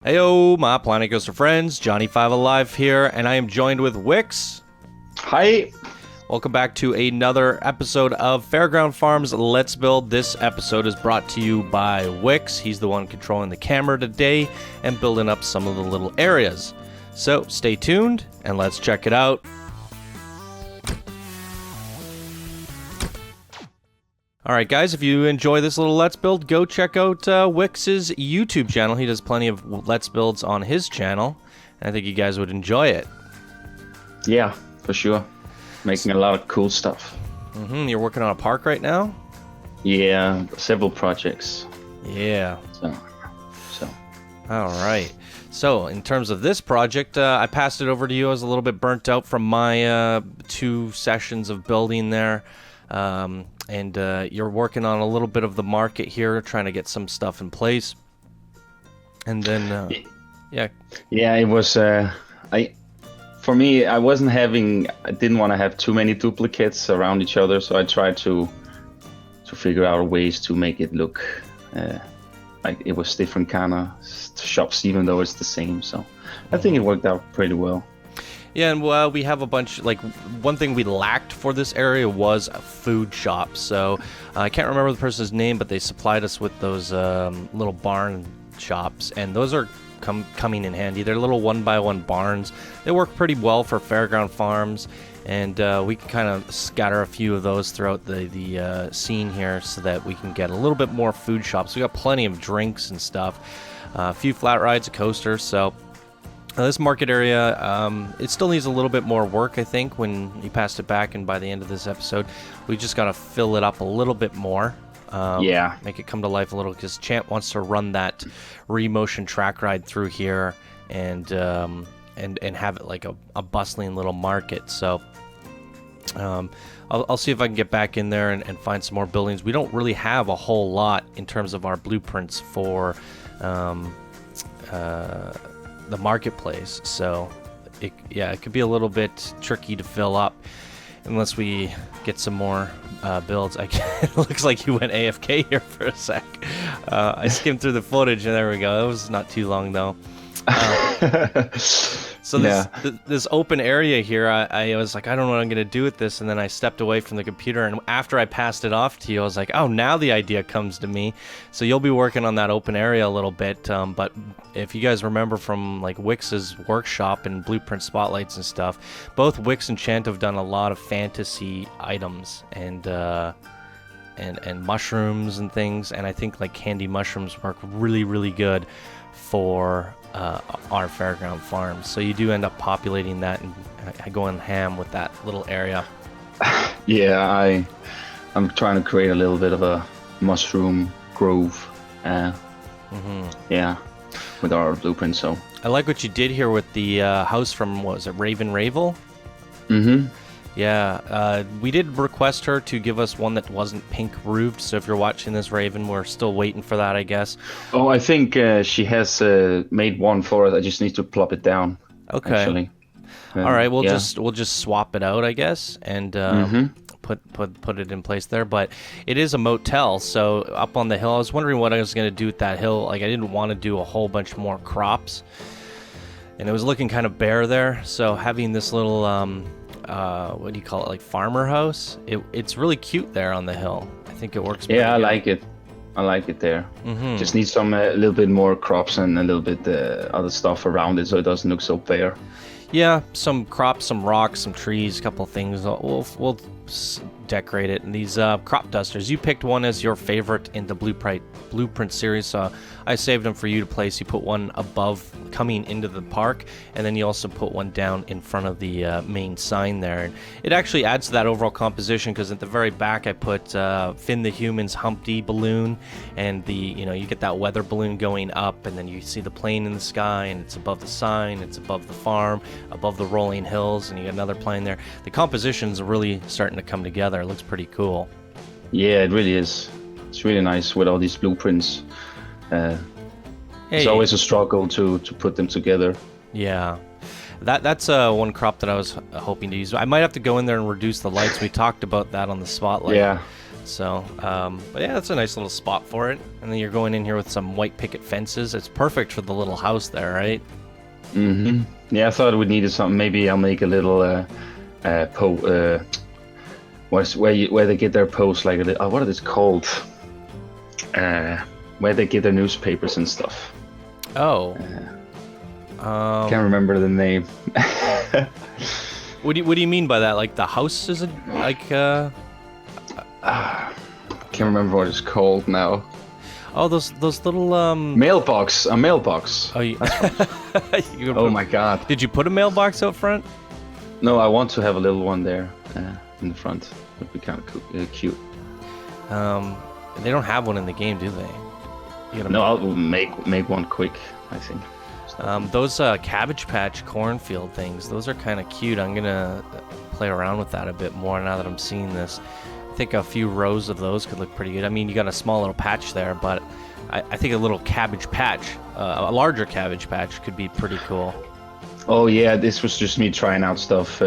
Heyo, my Planet Coaster friends, Johnny5 Alive here, and I am joined with Wikz. Hi. Welcome back to another episode of Fairground Farms Let's Build. This episode is brought to you by Wikz. He's the one controlling the camera today and building up some of the little areas. So stay tuned and let's check it out. Alright guys, if you enjoy this little Let's Build, go check out Wix's YouTube channel. He does plenty of Let's Builds on his channel, and I think you guys would enjoy it. Yeah, for sure. Making a lot of cool stuff. You're working on a park right now? Yeah, several projects. Yeah. So. Alright. So, in terms of this project, I passed it over to you. I was a little bit burnt out from my 2 sessions of building there. And you're working on a little bit of the market here, trying to get some stuff in place. And then, yeah. Yeah, it was, for me, I didn't want to have too many duplicates around each other, so I tried to figure out ways to make it look like it was different kind of shops, even though it's the same. So I think it worked out pretty well. Yeah, and we have a bunch, like, one thing we lacked for this area was a food shop. So I can't remember the person's name, but they supplied us with those little barn shops, and those are coming in handy. They're little 1x1 barns. They work pretty well for Fairground Farms, and we can kind of scatter a few of those throughout the scene here so that we can get a little bit more food shops. We got plenty of drinks and stuff, a few flat rides, a coaster, so... this market area, it still needs a little bit more work, I think, when you passed it back, and by the end of this episode, we just got to fill it up a little bit more. Yeah. Make it come to life a little, because Champ wants to run that Remotion track ride through here and have it like a bustling little market. So I'll see if I can get back in there and find some more buildings. We don't really have a whole lot in terms of our blueprints for... the marketplace, so it could be a little bit tricky to fill up unless we get some more builds. It looks like you went AFK here for a sec. I skimmed through the footage and there we go. It was not too long though. So this open area here, I was like, I don't know what I'm gonna do with this, and then I stepped away from the computer, and after I passed it off to you, I was like, oh, now the idea comes to me. So you'll be working on that open area a little bit, but if you guys remember from like Wix's workshop and blueprint spotlights and stuff, both Wikz and Chant have done a lot of fantasy items and mushrooms and things, and I think like candy mushrooms work really, really good for our Fairground Farms. So you do end up populating that and going ham with that little area. Yeah, I'm trying to create a little bit of a mushroom grove. Yeah, with our blueprint. So I like what you did here with the house from, what was it, Raven Ravel? Yeah, we did request her to give us one that wasn't pink roofed, so if you're watching this, Raven, we're still waiting for that, I guess. Oh, I think she has made one for us. I just need to plop it down. Okay. Actually. All right, we'll just swap it out, I guess, and put it in place there. But it is a motel, so up on the hill, I was wondering what I was going to do with that hill. Like, I didn't want to do a whole bunch more crops, and it was looking kind of bare there, so having this little... what do you call it, like farmer house, it's really cute there on the hill. I think it works. Yeah, I like it. I like it there. Just need some a little bit more crops and a little bit other stuff around it so it doesn't look so bare. Yeah, some crops, some rocks, some trees, a couple of things. We'll decorate it. And these crop dusters, you picked one as your favorite in the blueprint series, so I saved them for you to place. You put one above coming into the park, and then you also put one down in front of the main sign there. And it actually adds to that overall composition, because at the very back I put Finn the Human's Humpty balloon, and you get that weather balloon going up, and then you see the plane in the sky, and it's above the sign, it's above the farm, above the rolling hills, and you got another plane there. The compositions are really starting to come together. It looks pretty cool. Yeah, it really is. It's really nice with all these blueprints. It's always a struggle to put them together. Yeah, that's one crop that I was hoping to use. I might have to go in there and reduce the lights. We talked about that on the spotlight. Yeah. So, but yeah, that's a nice little spot for it. And then you're going in here with some white picket fences. It's perfect for the little house there, right? Yeah, I thought we needed something. Maybe I'll make a little where they get their posts, like what are this called? Where they get their newspapers and stuff. Oh. Can't remember the name. What do you mean by that? Like the house is can't remember what it's called now. Oh, those little mailbox. A mailbox. Oh, oh my God! Did you put a mailbox out front? No, I want to have a little one there in the front. Would be kind of cute. They don't have one in the game, do they? No, I'll make one quick, I think. Those Cabbage Patch cornfield things, those are kind of cute. I'm gonna play around with that a bit more now that I'm seeing this. I think a few rows of those could look pretty good. I mean, you got a small little patch there, but I think a little cabbage patch, a larger cabbage patch could be pretty cool. Oh yeah, this was just me trying out stuff,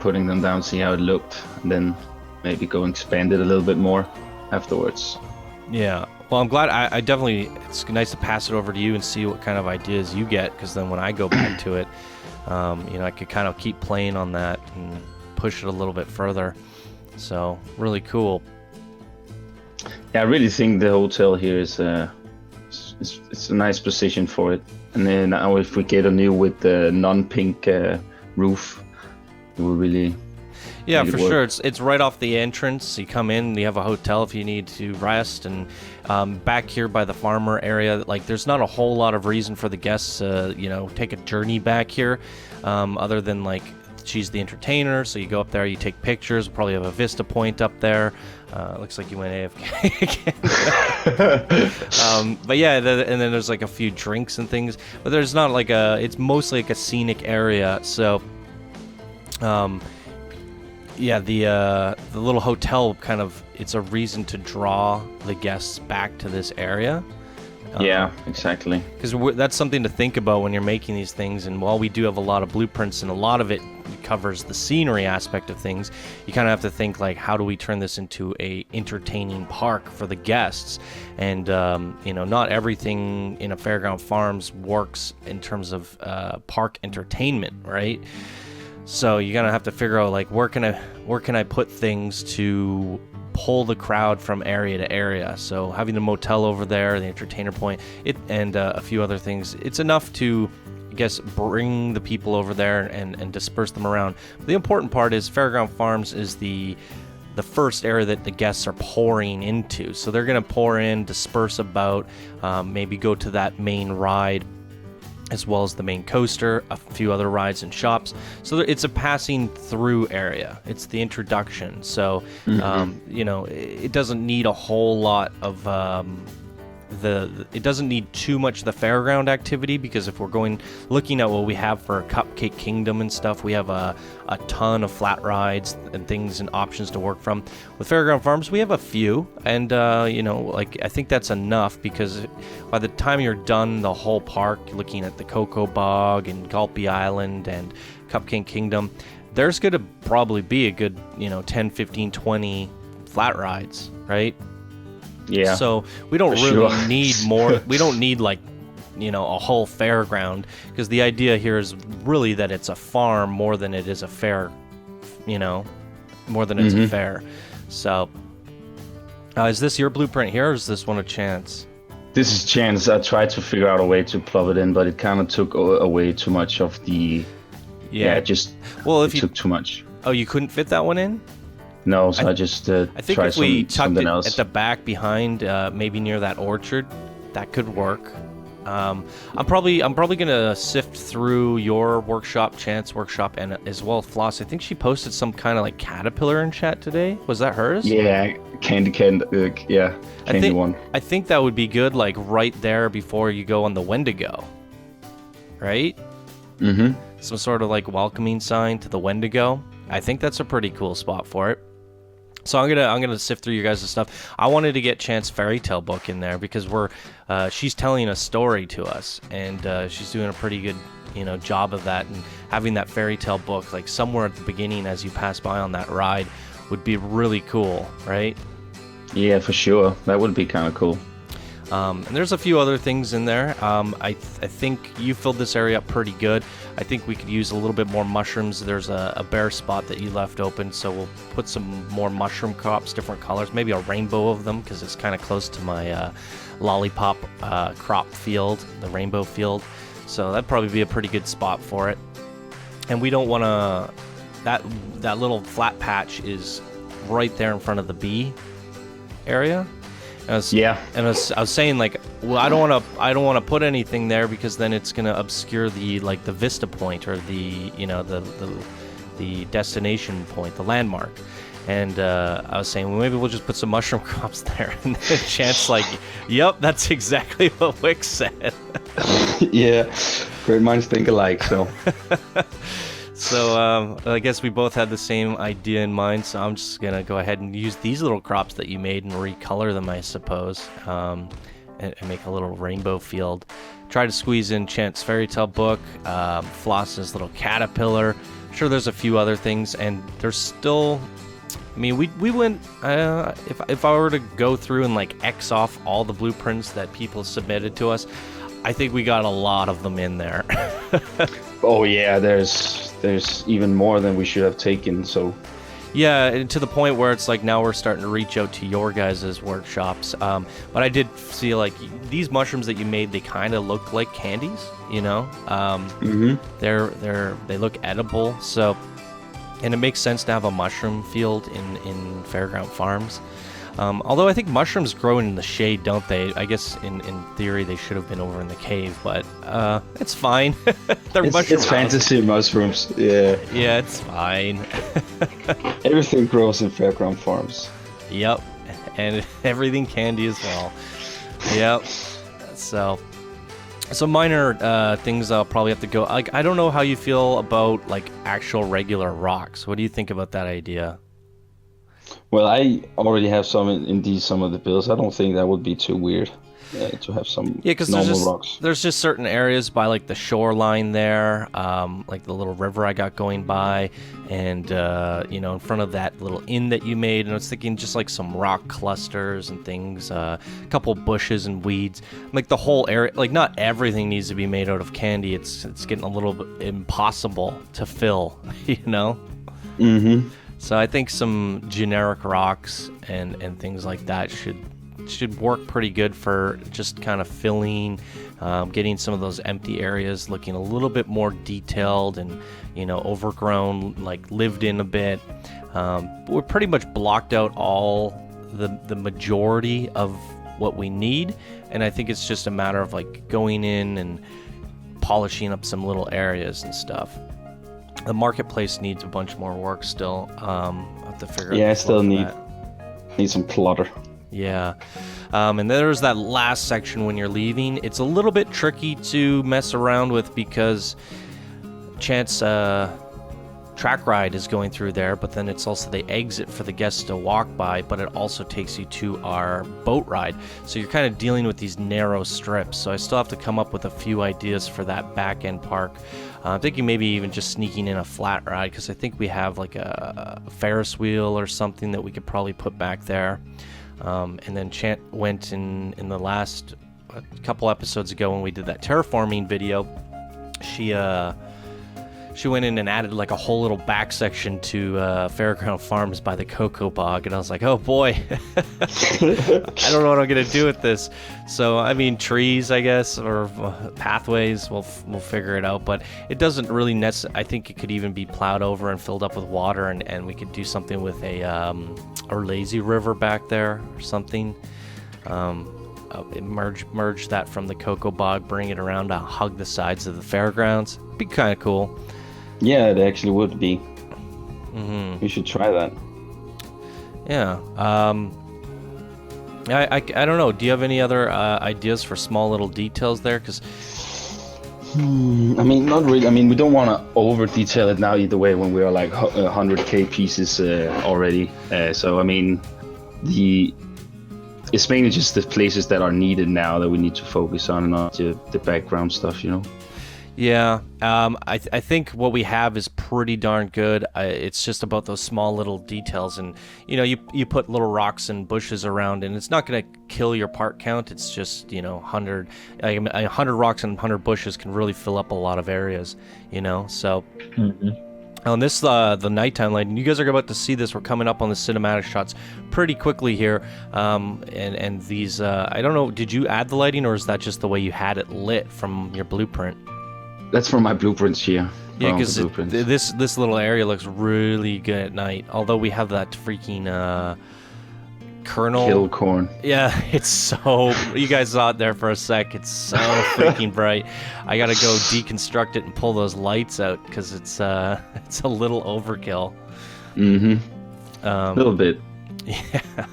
putting them down, see how it looked, and then maybe go and expand it a little bit more afterwards. Yeah. Well, I'm glad. I definitely. It's nice to pass it over to you and see what kind of ideas you get, because then when I go back to it, I could kind of keep playing on that and push it a little bit further. So really cool. Yeah, I really think the hotel here is it's a nice position for it. And then now if we get a new with the non-pink roof, it will really. Yeah, for sure. It's right off the entrance. You come in, you have a hotel if you need to rest, and back here by the farmer area, like there's not a whole lot of reason for the guests to, take a journey back here, other than like she's the entertainer, so you go up there, you take pictures. We'll probably have a vista point up there. Looks like you went AFK again. But yeah, and then there's like a few drinks and things, but there's not like it's mostly like a scenic area, so. Yeah, the little hotel kind of, it's a reason to draw the guests back to this area. Yeah, exactly. Because that's something to think about when you're making these things. And while we do have a lot of blueprints and a lot of it covers the scenery aspect of things, you kind of have to think like, how do we turn this into a entertaining park for the guests? And not everything in a Fairground Farms works in terms of park entertainment, right? So you're gonna have to figure out like where can I put things to pull the crowd from area to area. So having the motel over there, the entertainer point, and a few other things, it's enough to, I guess, bring the people over there and disperse them around. The important part is Fairground Farms is the first area that the guests are pouring into. So they're gonna pour in, disperse about, maybe go to that main ride, as well as the main coaster, a few other rides and shops. So it's a passing through area. It's the introduction. So, it doesn't need a whole lot of it doesn't need too much of the fairground activity, because if we're looking at what we have for Cupcake Kingdom and stuff, we have a ton of flat rides and things and options to work from. With Fairground Farms, we have a few, and I think that's enough, because by the time you're done the whole park, looking at the Cocoa Bog and Gulpy Island and Cupcake Kingdom, there's going to probably be a good 10, 15, 20 flat rides, right? Yeah. So we don't really need more. We don't need a whole fairground, because the idea here is really that it's a farm more than it is a fair, more than it's a fair. So is this your blueprint here, or is this one a Chance? This is Chance. I tried to figure out a way to plug it in, but it kind of took away too much of the. Yeah, it took too much. Oh, you couldn't fit that one in? No, so I just I think tried if we tucked something it else at the back behind, maybe near that orchard, that could work. I'm probably gonna sift through your workshop, Chance workshop, and as well Floss. I think she posted some kind of like caterpillar in chat today. Was that hers? Yeah, candy one. I think that would be good, like right there before you go on the Wendigo, right? Mm-hmm. Some sort of like welcoming sign to the Wendigo. I think that's a pretty cool spot for it. So I'm gonna sift through your guys' stuff. I wanted to get Chance fairy tale book in there, because she's telling a story to us, and she's doing a pretty good job of that. And having that fairy tale book like somewhere at the beginning as you pass by on that ride would be really cool, right? Yeah, for sure. That would be kind of cool. And there's a few other things in there. I think you filled this area up pretty good. I think we could use a little bit more mushrooms. There's a bare spot that you left open, so we'll put some more mushroom crops, different colors, maybe a rainbow of them, because it's kind of close to my lollipop crop field, the rainbow field. So that'd probably be a pretty good spot for it. And we don't want to... That little flat patch is right there in front of the bee area. I was saying, like, well, I don't want to put anything there because then it's gonna obscure the vista point or the destination point, the landmark. And I was saying, well, maybe we'll just put some mushroom crops there. And then Chance like, yep, that's exactly what Wikz said. Yeah, great minds think alike. So I guess we both had the same idea in mind, so I'm just going to go ahead and use these little crops that you made and recolor them, I suppose, and make a little rainbow field. Try to squeeze in Chant's fairy tale book, Floss's little caterpillar. I'm sure there's a few other things, and there's still... I mean, we went... if I were to go through and, like, X off all the blueprints that people submitted to us, I think we got a lot of them in there. Oh yeah, there's even more than we should have taken. So yeah, and to the point where it's like now we're starting to reach out to your guys' workshops. But I did see like these mushrooms that you made, they kind of look like candies, you know. They look edible. So, and it makes sense to have a mushroom field in Fairground Farms. Although I think mushrooms grow in the shade, don't they? I guess in theory they should have been over in the cave, but it's fine. It's fantasy mushrooms. Yeah. Yeah, it's fine. Everything grows in Fairground Farms. Yep, and everything candy as well. Yep. So minor things I'll probably have to go. Like, I don't know how you feel about like actual regular rocks. What do you think about that idea? Well, I already have some in some of the builds. I don't think that would be too weird to have some normal rocks. There's just certain areas by like the shoreline there, like the little river I got going by, and in front of that little inn that you made. And I was thinking just like some rock clusters and things, a couple bushes and weeds, like the whole area. Like not everything needs to be made out of candy. It's getting a little bit impossible to fill, you know. Mm-hmm. So I think some generic rocks and things like that should work pretty good for just kind of filling, getting some of those empty areas looking a little bit more detailed and, overgrown, like lived in a bit. We're pretty much blocked out all the majority of what we need, and I think it's just a matter of like going in and polishing up some little areas and stuff. The marketplace needs a bunch more work still. I have to figure out. Yeah, I still need some clutter. Yeah. And there's that last section when you're leaving. It's a little bit tricky to mess around with because Chance track ride is going through there, but then it's also the exit for the guests to walk by, but it also takes you to our boat ride. So you're kind of dealing with these narrow strips. So I still have to come up with a few ideas for that back end park. I'm thinking maybe even just sneaking in a flat ride, because I think we have like a Ferris wheel or something that we could probably put back there. And then Chant went in the last couple episodes ago when we did that terraforming video. She went in and added like a whole little back section to Fairground Farms by the Cocoa Bog, and I was like, oh boy, I don't know what I'm gonna do with this. So I mean, trees, I guess, or pathways. We'll figure it out. But it doesn't really I think it could even be plowed over and filled up with water, and we could do something with a lazy river back there or something. Merge that from the Cocoa Bog, bring it around to hug the sides of the fairgrounds. Be kind of cool. Yeah, it actually would be. Mm-hmm. We should try that. Yeah. I don't know. Do you have any other ideas for small little details there? Because I mean, not really. I mean, we don't want to over detail it now either way when we are like 100k pieces already. So I mean, it's mainly just the places that are needed now that we need to focus on, and not the background stuff, Yeah, I think what we have is pretty darn good. It's just about those small little details, and you put little rocks and bushes around, and it's not going to kill your part count. It's just 100 rocks and 100 bushes can really fill up a lot of areas, So on this the nighttime lighting, you guys are about to see this. We're coming up on the cinematic shots pretty quickly here, and these I don't know. Did you add the lighting, or is that just the way you had it lit from your blueprint? That's from my blueprints here. Yeah, because this little area looks really good at night. Although we have that freaking kernel. Kill corn. Yeah, it's so... You guys saw it there for a sec. It's so freaking bright. I gotta go deconstruct it and pull those lights out because it's a little overkill. A little bit. Yeah.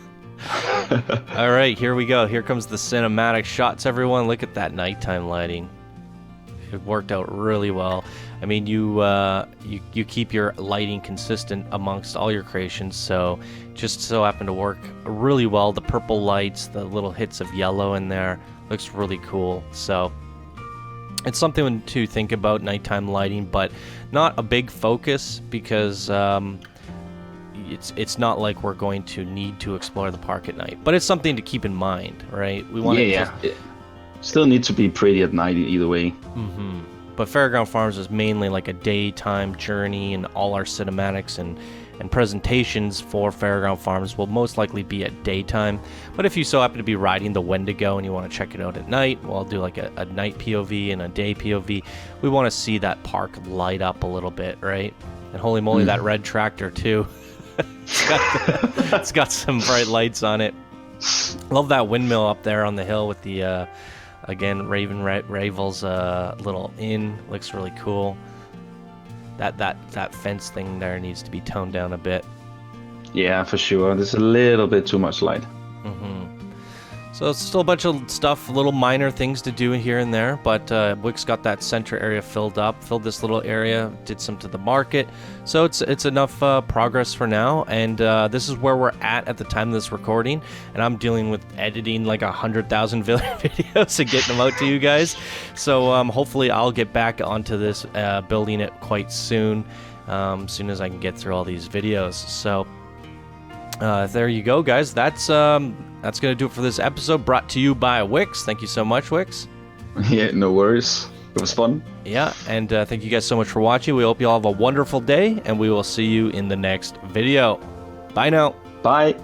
All right, here we go. Here comes the cinematic shots, everyone. Look at that nighttime lighting. It worked out really well. I mean, you keep your lighting consistent amongst all your creations, so just so happened to work really well. The purple lights, the little hits of yellow in there, looks really cool. So it's something to think about, nighttime lighting, but not a big focus because it's not like we're going to need to explore the park at night. But it's something to keep in mind, right? We want Still need to be pretty at night either way. But Fairground Farms is mainly like a daytime journey, and all our cinematics and presentations for Fairground Farms will most likely be at daytime. But if you so happen to be riding the Wendigo and you want to check it out at night, well, I'll do like a night POV and a day POV. We want to see that park light up a little bit, right? And holy moly, that red tractor too. It's got some bright lights on it. Love that windmill up there on the hill with the again Ravel's little inn. Looks really cool. That fence thing there needs to be toned down a bit. Yeah, for sure. There's a little bit too much light. So it's still a bunch of stuff, little minor things to do here and there, but Wikz got that center area filled this little area, did some to the market. So it's enough progress for now, and this is where we're at the time of this recording, and I'm dealing with editing like 100,000 videos and getting them out to you guys. So hopefully I'll get back onto this, building it quite soon, as soon as I can get through all these videos. So there you go, guys. That's going to do it for this episode, brought to you by Wikz. Thank you so much, Wikz. Yeah, no worries. It was fun. Yeah, and thank you guys so much for watching. We hope you all have a wonderful day, and we will see you in the next video. Bye now. Bye.